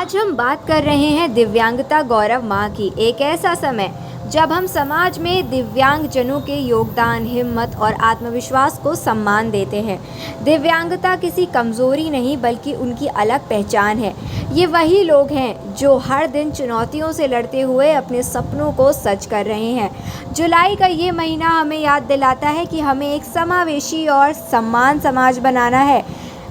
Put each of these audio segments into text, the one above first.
आज हम बात कर रहे हैं दिव्यांगता गौरव माह की। एक ऐसा समय जब हम समाज में दिव्यांगजनों के योगदान, हिम्मत और आत्मविश्वास को सम्मान देते हैं। दिव्यांगता किसी कमज़ोरी नहीं बल्कि उनकी अलग पहचान है। ये वही लोग हैं जो हर दिन चुनौतियों से लड़ते हुए अपने सपनों को सच कर रहे हैं। जुलाई का ये महीना हमें याद दिलाता है कि हमें एक समावेशी और सम्मान समाज बनाना है,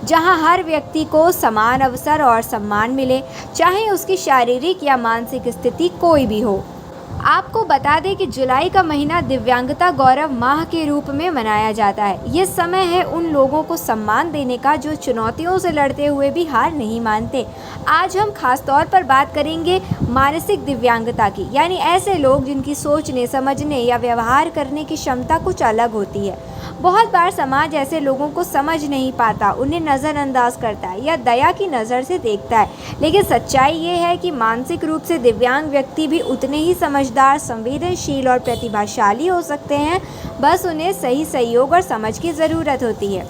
जहां हर व्यक्ति को समान अवसर और सम्मान मिले, चाहे उसकी शारीरिक या मानसिक स्थिति कोई भी हो। आपको बता दें कि जुलाई का महीना दिव्यांगता गौरव माह के रूप में मनाया जाता है। ये समय है उन लोगों को सम्मान देने का जो चुनौतियों से लड़ते हुए भी हार नहीं मानते। आज हम खास तौर पर बात करेंगे मानसिक दिव्यांगता की, यानी ऐसे लोग जिनकी सोचने, समझने या व्यवहार करने की क्षमता कुछ अलग होती है। बहुत बार समाज ऐसे लोगों को समझ नहीं पाता, उन्हें नज़रअंदाज करता है या दया की नज़र से देखता है। लेकिन सच्चाई ये है कि मानसिक रूप से दिव्यांग व्यक्ति भी उतने ही समझदार, संवेदनशील और प्रतिभाशाली हो सकते हैं। बस उन्हें सही सहयोग और समझ की ज़रूरत होती है।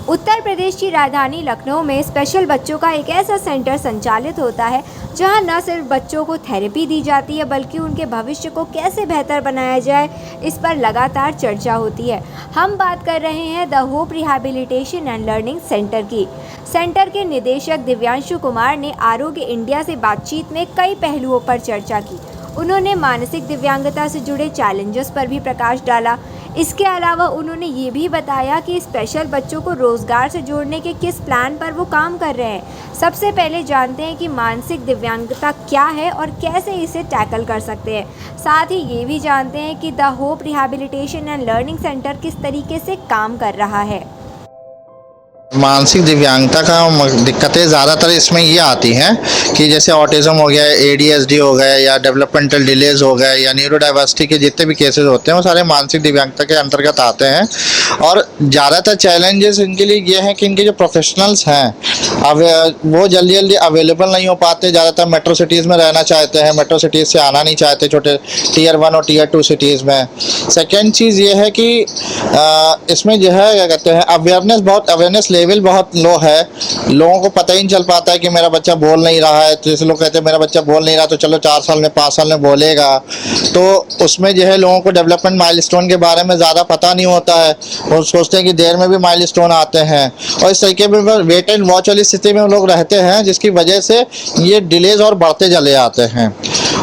उत्तर प्रदेश की राजधानी लखनऊ में स्पेशल बच्चों का एक ऐसा सेंटर संचालित होता है जहां न सिर्फ बच्चों को थेरेपी दी जाती है बल्कि उनके भविष्य को कैसे बेहतर बनाया जाए, इस पर लगातार चर्चा होती है। हम बात कर रहे हैं the hope rehabilitation and learning centre की। सेंटर के निदेशक दिव्यांशु कुमार ने आरोग्य इंडिया से बातचीत में कई पहलुओं पर चर्चा की। उन्होंने मानसिक दिव्यांगता से जुड़े चैलेंजेस पर भी प्रकाश डाला। इसके अलावा उन्होंने ये भी बताया कि स्पेशल बच्चों को रोज़गार से जोड़ने के किस प्लान पर वो काम कर रहे हैं। सबसे पहले जानते हैं कि मानसिक दिव्यांगता क्या है और कैसे इसे टैकल कर सकते हैं। साथ ही ये भी जानते हैं कि the hope rehabilitation and learning centre किस तरीके से काम कर रहा है। मानसिक दिव्यांगता का दिक्कतें ज़्यादातर इसमें ये आती हैं कि जैसे ऑटिज़म हो गया, ADHD हो गए या डेवलपमेंटल डिलेज हो गए या न्यूरोडाइवर्सिटी के जितने भी केसेस होते हैं वो सारे मानसिक दिव्यांगता के अंतर्गत आते हैं। और ज़्यादातर चैलेंजेस इनके लिए ये हैं कि इनके जो प्रोफेशनल्स हैं अब वो जल्दी जल्दी अवेलेबल नहीं हो पाते। ज़्यादातर मेट्रो सिटीज़ में रहना चाहते हैं, मेट्रो सिटीज़ से आना नहीं चाहते, छोटे Tier 1 और Tier 2 सिटीज़ में। सेकेंड चीज़ ये है कि इसमें जो है क्या कहते हैं अवेयरनेस लेवल बहुत लो है। लोगों को पता ही नहीं चल पाता है कि मेरा बच्चा बोल नहीं रहा है। तो जैसे लोग कहते हैं मेरा बच्चा बोल नहीं रहा तो चलो 4 साल में 5 साल में बोलेगा, तो उसमें जो है लोगों को डेवलपमेंट माइलस्टोन के बारे में ज़्यादा पता नहीं होता है। वो सोचते हैं कि देर में भी माइलस्टोन आते हैं और इस तरीके में वेट एंड वॉच वाली स्थिति में लोग रहते हैं, जिसकी वजह से ये डिलेज और बढ़ते चले जाते हैं।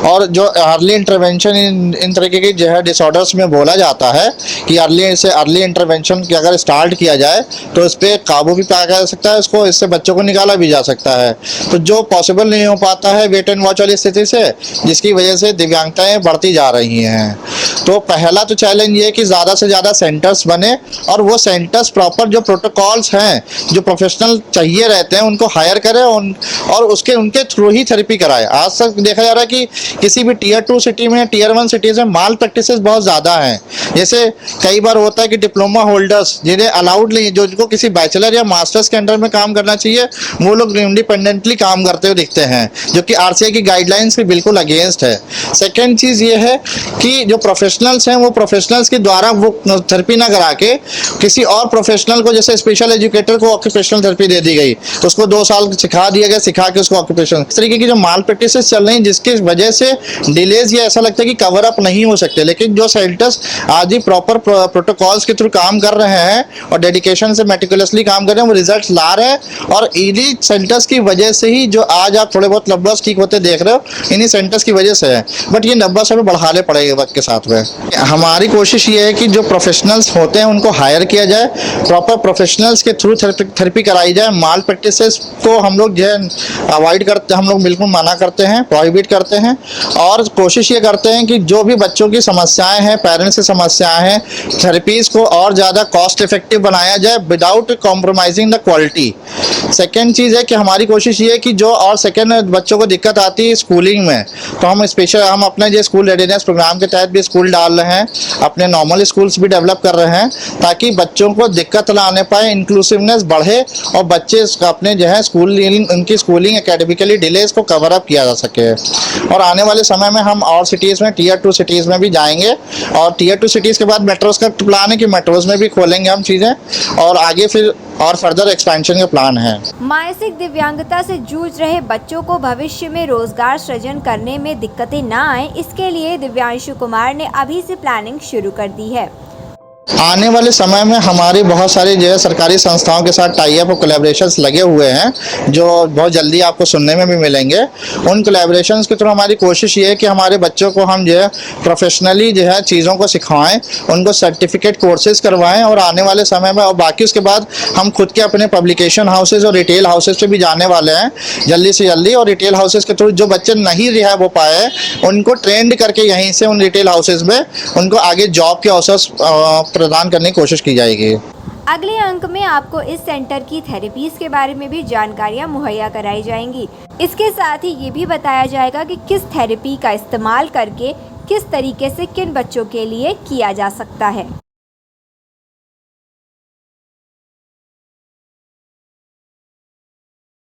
और जो अर्ली इंटरवेंशन इन तरीके की जो है डिसऑर्डर्स में बोला जाता है कि अर्ली इंटरवेंशन की अगर स्टार्ट किया जाए तो इस पर काबू भी पाया जा सकता है, इससे बच्चों को निकाला भी जा सकता है। तो जो पॉसिबल नहीं हो पाता है वेट एंड वॉच वाली स्थिति से, जिसकी वजह से दिव्यांगताएं बढ़ती जा रही हैं। तो पहला तो चैलेंज ये है कि ज़्यादा से ज़्यादा सेंटर्स बने और वो सेंटर्स प्रॉपर जो प्रोटोकॉल्स हैं, जो प्रोफेशनल चाहिए रहते हैं, उनको हायर करें और उनके थ्रू ही थेरेपी कराए। आज तक देखा जा रहा है कि किसी भी Tier 2 सिटी में, Tier 1 सिटीज़ में माल प्रैक्टिसेस बहुत ज़्यादा हैं। जैसे कई बार होता है कि डिप्लोमा होल्डर्स जिन्हें अलाउड नहीं, जिनको किसी बैचलर या मास्टर्स के अंडर में काम करना चाहिए, वो लोग इंडिपेंडेंटली काम करते हुए दिखते हैं, जो कि RCI की गाइडलाइंस के बिल्कुल अगेंस्ट है। सेकेंड चीज़ ये है कि जो प्रोफेशनल्स हैं वो प्रोफेशनल्स के द्वारा वो थेरेपी ना करा के किसी और प्रोफेशनल को, जैसे स्पेशल एजुकेटर को ऑक्यूपेशनल थेरेपी दे दी गई, उसको 2 साल सिखा दिया गया, सिखा के उसको ऑक्यूपेशनल, इस तरीके की जो माल प्रैक्टिसेस चल रही हैं, जिसकी वजह से डिलेज ये ऐसा लगता है कि कवर अप नहीं हो सकते। लेकिन जो सेंटर्स आज ही प्रॉपर प्रोटोकॉल्स के थ्रू काम कर रहे हैं और डेडिकेशन से मेटिकुलसली काम कर रहे हैं, वो रिजल्ट ला रहे हैं। और इन्हीं सेंटर्स की वजह से ही जो आज आप थोड़े बहुत नंबर्स ठीक होते देख रहे हो, इन्हीं सेंटर्स की वजह से है। बट ये नंबर्स हमें बढ़ाने पड़ेंगे वक्त के साथ में। हमारी कोशिश ये है कि जो प्रोफेशनल्स होते हैं उनको हायर किया जाए, प्रॉपर प्रोफेशनल्स के थ्रू थेरेपी कराई जाए। माल प्रैक्टिसेस को हम लोग जो है अवॉइड करते, हम लोग बिल्कुल मना करते हैं, प्रोहिबिट करते हैं। और कोशिश ये करते हैं कि जो भी बच्चों की समस्याएं हैं, पेरेंट्स की समस्याएं हैं, थेरेपीज़ को और ज़्यादा कॉस्ट इफेक्टिव बनाया जाए without compromising the quality. Second चीज़ है कि हमारी कोशिश ये है कि जो और सेकेंड बच्चों को दिक्कत आती है स्कूलिंग में, तो हम अपने जो स्कूल रेडीनेस प्रोग्राम के तहत भी स्कूल डाल रहे हैं, अपने नॉर्मल स्कूल्स भी डेवलप कर रहे हैं, ताकि बच्चों को दिक्कत ना आने पाए, इंक्लूसिवनेस बढ़े और बच्चे अपने जो है उनकी स्कूलिंग एकेडमिकली डिलेज को कवर अप किया जा सके। और आने वाले समय में हम और सिटीज़ में, Tier 2 सिटीज़ में भी जाएंगे और Tier 2 सिटीज़ के बाद मेट्रोज़ का प्लान है कि मेट्रोज़ में भी खोलेंगे हम चीज़ें। और आगे फिर और फर्दर एक्सपेंशन के प्लान हैं। मानसिक दिव्यांगता से जूझ रहे बच्चों को भविष्य में रोजगार सृजन करने में दिक्कतें न आए, इसके लिए दिव्यांशु कुमार ने अभी से प्लानिंग शुरू कर दी है। आने वाले समय में हमारी बहुत सारी जो है सरकारी संस्थाओं के साथ टाई अप और कोलैबोरेशंस लगे हुए हैं, जो बहुत जल्दी आपको सुनने में भी मिलेंगे। उन कोलैबोरेशंस के थ्रू हमारी कोशिश ये है कि हमारे बच्चों को हम जो है प्रोफेशनली जो है चीज़ों को सिखाएं, उनको सर्टिफिकेट कोर्सेज करवाएं, और आने वाले समय में और बाकी उसके बाद हम खुद के अपने पब्लिकेशन हाउसेज और रिटेल हाउसेज पे भी जाने वाले हैं जल्दी से जल्दी। और रिटेल हाउसेज के थ्रू जो बच्चे नहीं रिहैब हो पाए उनको ट्रेंड करके यहीं से उन रिटेल हाउसेज में उनको आगे जॉब के अवसर प्रदान करने की कोशिश की जाएगी। अगले अंक में आपको इस सेंटर की थेरेपीज के बारे में भी जानकारियां मुहैया कराई जाएंगी। इसके साथ ही ये भी बताया जाएगा कि किस थेरेपी का इस्तेमाल करके किस तरीके से किन बच्चों के लिए किया जा सकता है।